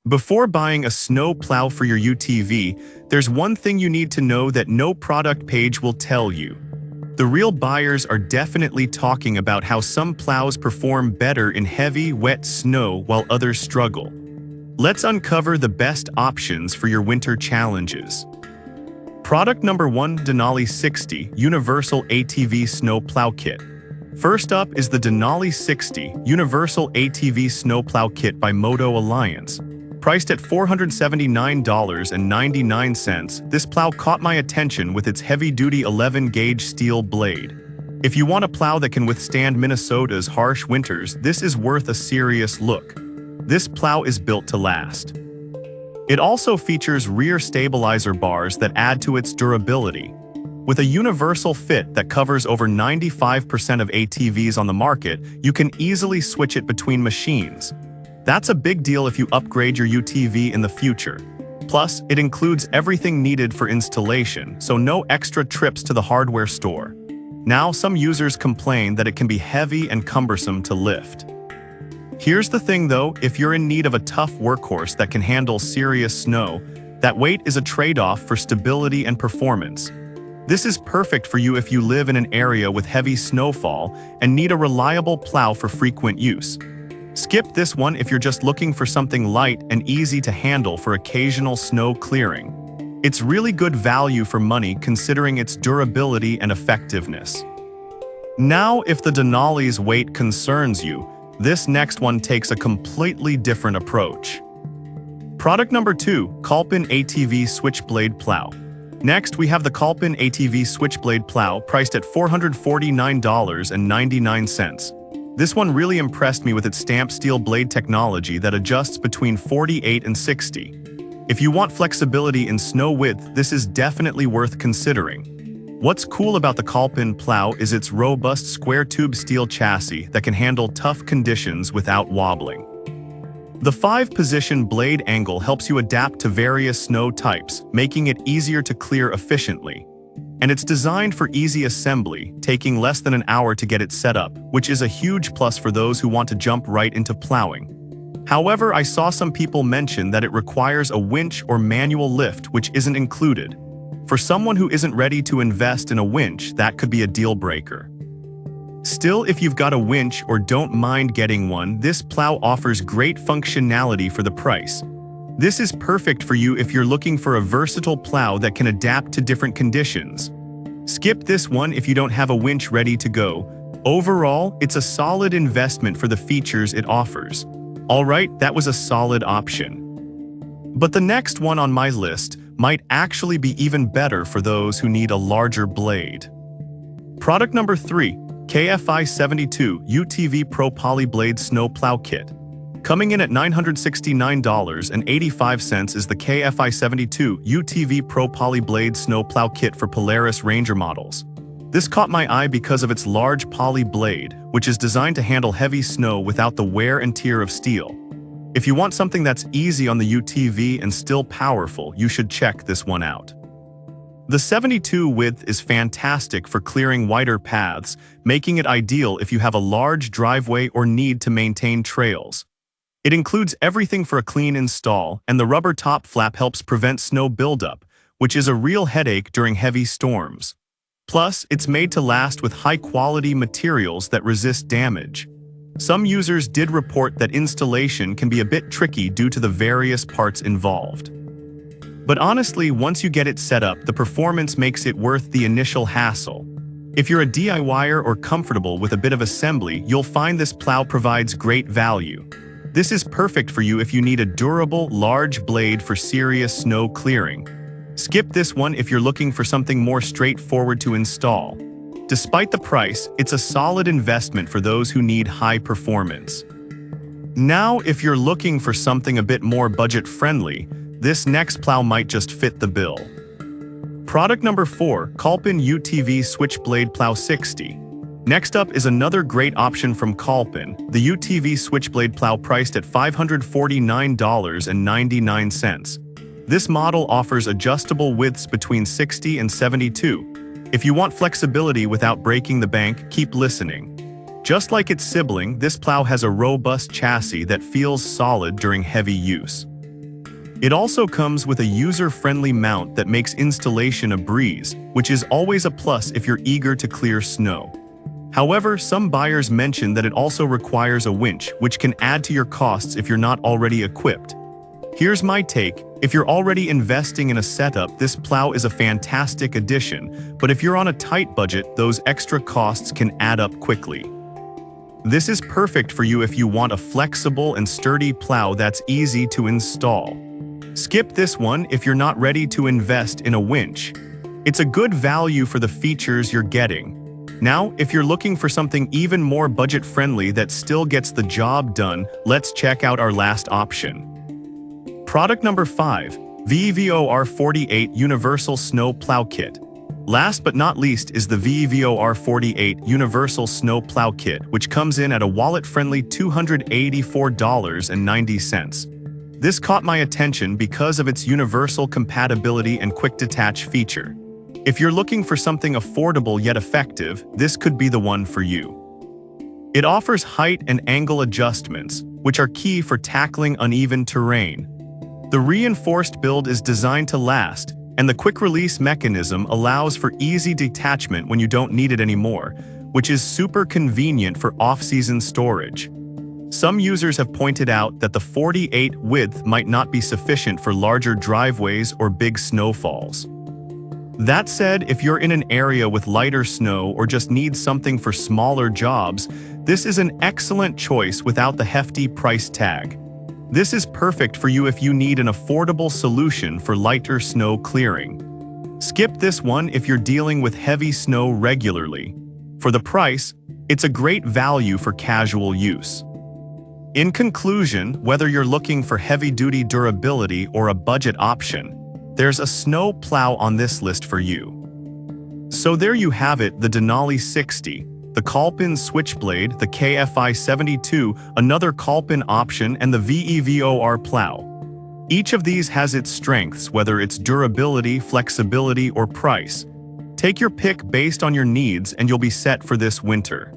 Before buying a snow plow for your UTV, there's one thing you need to know that no product page will tell you. The real buyers are definitely talking about how some plows perform better in heavy, wet snow while others struggle. Let's uncover the best options for your winter challenges. Product number 1: Denali 60 Universal ATV Snow Plow Kit. First up is the Denali 60 Universal ATV Snow Plow Kit by Moto Alliance. Priced at $479.99, this plow caught my attention with its heavy-duty 11-gauge steel blade. If you want a plow that can withstand Minnesota's harsh winters, this is worth a serious look. This plow is built to last. It also features rear stabilizer bars that add to its durability. With a universal fit that covers over 95% of ATVs on the market, you can easily switch it between machines. That's a big deal if you upgrade your UTV in the future. Plus, it includes everything needed for installation, so no extra trips to the hardware store. Now, some users complain that it can be heavy and cumbersome to lift. Here's the thing though, if you're in need of a tough workhorse that can handle serious snow, that weight is a trade-off for stability and performance. This is perfect for you if you live in an area with heavy snowfall and need a reliable plow for frequent use. Skip this one if you're just looking for something light and easy to handle for occasional snow clearing. It's really good value for money considering its durability and effectiveness. Now, if the Denali's weight concerns you, this next one takes a completely different approach. Product number 2: Kolpin ATV Switchblade Plow. Next, we have the Kolpin ATV Switchblade Plow, priced at $449.99. This one really impressed me with its stamped steel blade technology that adjusts between 48 and 60. If you want flexibility in snow width, this is definitely worth considering. What's cool about the Kolpin plow is its robust square tube steel chassis that can handle tough conditions without wobbling. The 5-position blade angle helps you adapt to various snow types, making it easier to clear efficiently. And it's designed for easy assembly, taking less than an hour to get it set up, which is a huge plus for those who want to jump right into plowing. However, I saw some people mention that it requires a winch or manual lift, which isn't included. For someone who isn't ready to invest in a winch, that could be a deal breaker. Still, if you've got a winch or don't mind getting one, this plow offers great functionality for the price. This is perfect for you if you're looking for a versatile plow that can adapt to different conditions. Skip this one if you don't have a winch ready to go. Overall, it's a solid investment for the features it offers. Alright, that was a solid option. But the next one on my list might actually be even better for those who need a larger blade. Product number 3: KFI 72 UTV Pro Poly Blade Snow Plow Kit. Coming in at $969.85 is the KFI 72 UTV Pro Poly Blade Snow Plow Kit for Polaris Ranger models. This caught my eye because of its large poly blade, which is designed to handle heavy snow without the wear and tear of steel. If you want something that's easy on the UTV and still powerful, you should check this one out. The 72 width is fantastic for clearing wider paths, making it ideal if you have a large driveway or need to maintain trails. It includes everything for a clean install, and the rubber top flap helps prevent snow buildup, which is a real headache during heavy storms. Plus, it's made to last with high-quality materials that resist damage. Some users did report that installation can be a bit tricky due to the various parts involved. But honestly, once you get it set up, the performance makes it worth the initial hassle. If you're a DIYer or comfortable with a bit of assembly, you'll find this plow provides great value. This is perfect for you if you need a durable, large blade for serious snow clearing. Skip this one if you're looking for something more straightforward to install. Despite the price, it's a solid investment for those who need high performance. Now, if you're looking for something a bit more budget-friendly, this next plow might just fit the bill. Product number 4: Kolpin UTV Switchblade Plow 60. Next up is another great option from Kolpin, the UTV Switchblade Plow, priced at $549.99. This model offers adjustable widths between 60 and 72. If you want flexibility without breaking the bank, keep listening. Just like its sibling, this plow has a robust chassis that feels solid during heavy use. It also comes with a user-friendly mount that makes installation a breeze, which is always a plus if you're eager to clear snow. However, some buyers mention that it also requires a winch, which can add to your costs if you're not already equipped. Here's my take. If you're already investing in a setup, this plow is a fantastic addition, but if you're on a tight budget, those extra costs can add up quickly. This is perfect for you if you want a flexible and sturdy plow that's easy to install. Skip this one if you're not ready to invest in a winch. It's a good value for the features you're getting. Now, if you're looking for something even more budget-friendly that still gets the job done, let's check out our last option. Product number 5, VEVOR48 Universal Snow Plow Kit. Last but not least is the VEVOR48 Universal Snow Plow Kit, which comes in at a wallet-friendly $284.90. This caught my attention because of its universal compatibility and quick-detach feature. If you're looking for something affordable yet effective, this could be the one for you. It offers height and angle adjustments, which are key for tackling uneven terrain. The reinforced build is designed to last, and the quick-release mechanism allows for easy detachment when you don't need it anymore, which is super convenient for off-season storage. Some users have pointed out that the 48 width might not be sufficient for larger driveways or big snowfalls. That said, if you're in an area with lighter snow or just need something for smaller jobs, this is an excellent choice without the hefty price tag. This is perfect for you if you need an affordable solution for lighter snow clearing. Skip this one if you're dealing with heavy snow regularly. For the price, it's a great value for casual use. In conclusion, whether you're looking for heavy-duty durability or a budget option, there's a snow plow on this list for you. So there you have it, the Denali 60, the Kolpin Switchblade, the KFI 72, another Kolpin option, and the VEVOR plow. Each of these has its strengths, whether it's durability, flexibility, or price. Take your pick based on your needs and you'll be set for this winter.